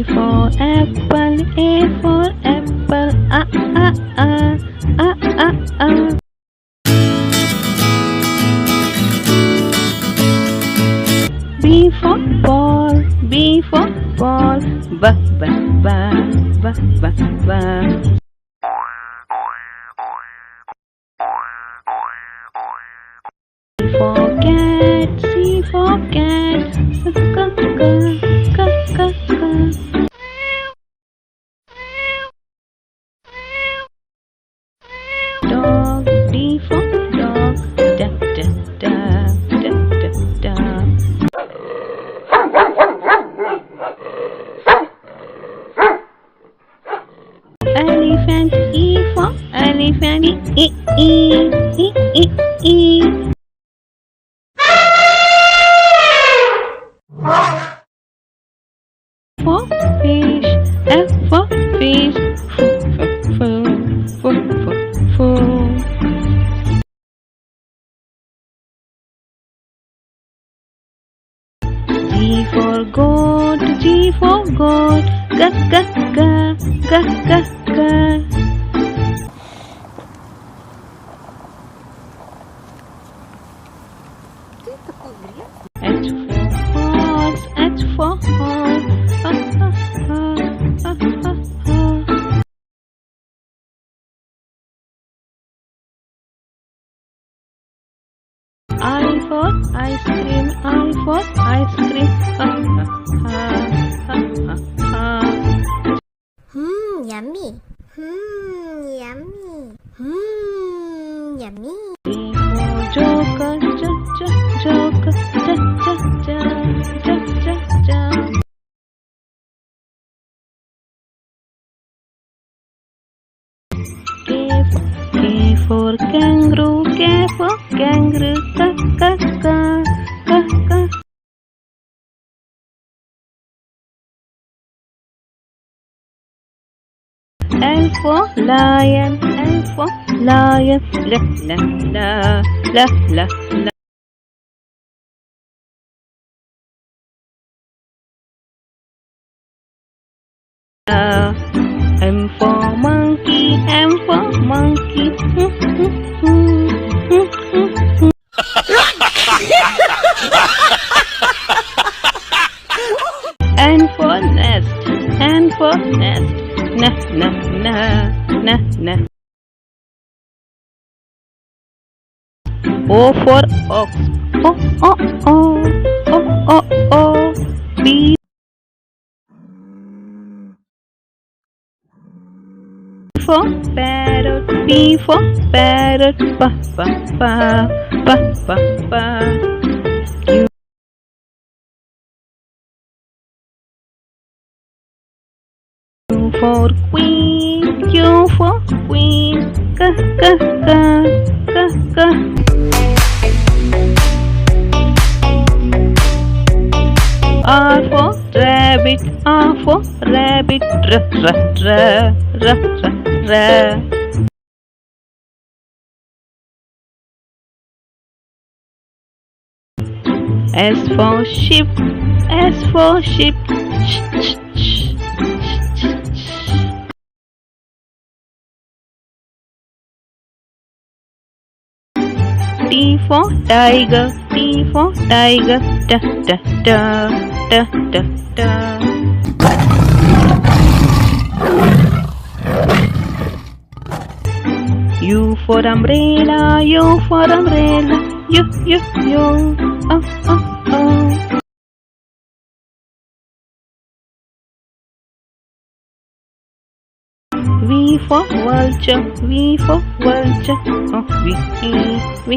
for apple, A for apple, A, A, A, A, A, A. B for ball, B for ball, B, B, B, B, B, B. C for cat, C for cat, C, C, C, C, C. Dog, D for dog, da, da, da, da, da, da. Elephant, E for elephant, E, E, E, E, E. For fish, F for fish, F, F, F, F, F. G for goat, G for goat, G, G, G, G, G, G. H for horse, H for horse, ha, ha, ha, ha, ha, ha. I for ice cream, I for ice cream, ha, ha, ha, ha, ha. Yummy. Yummy. Yummy. J for joker, J, J, joker, J, J, J, J, J, J. K for kangaroo, K for kangaroo, K, K, K, K, K. L for lion, L for lion, la, la, la, la, la, la. M for monkey, M for monkey. N for nest, N for nest. Na, na, na, na, na. O for ox, O, O, O, O, O, O. B for parrot, P for parrot, pa, pa, pa, pa, pa, pa. Q for queen, Q for queen, K, K, K, K, K. R for rabbit, R for rabbit, R, R, R, R, R, R. S for sheep, S for sheep, sh, sh, sh, sh, sh, sh. T for tiger, T for tiger, da, da, da, da, da, da. U for umbrella, U for umbrella, U, U, U, oh, oh, oh. V for vulture, V for vulture, oh, V, V.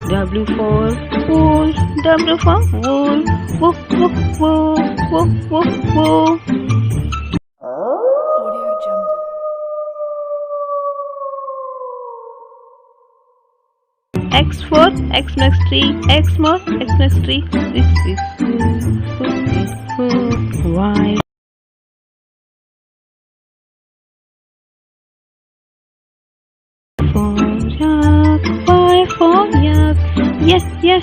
W for wool, W for wool, woo, woo, woo, woo, woo, woo. Audio Jungle. X for Xmas tree, X more Xmas tree, Y for yak, Y for yak,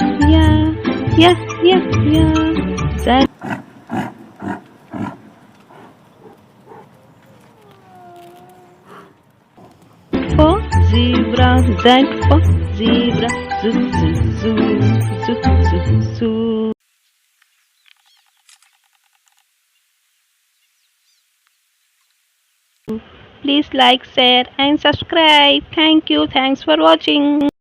yeah, yeah, yeah, yeah, yeah. Z for zebra, Z for zebra, zoo, zoo, zoo, zoo, zoo, zoo. Please like, share and subscribe. Thank you. Thanks for watching.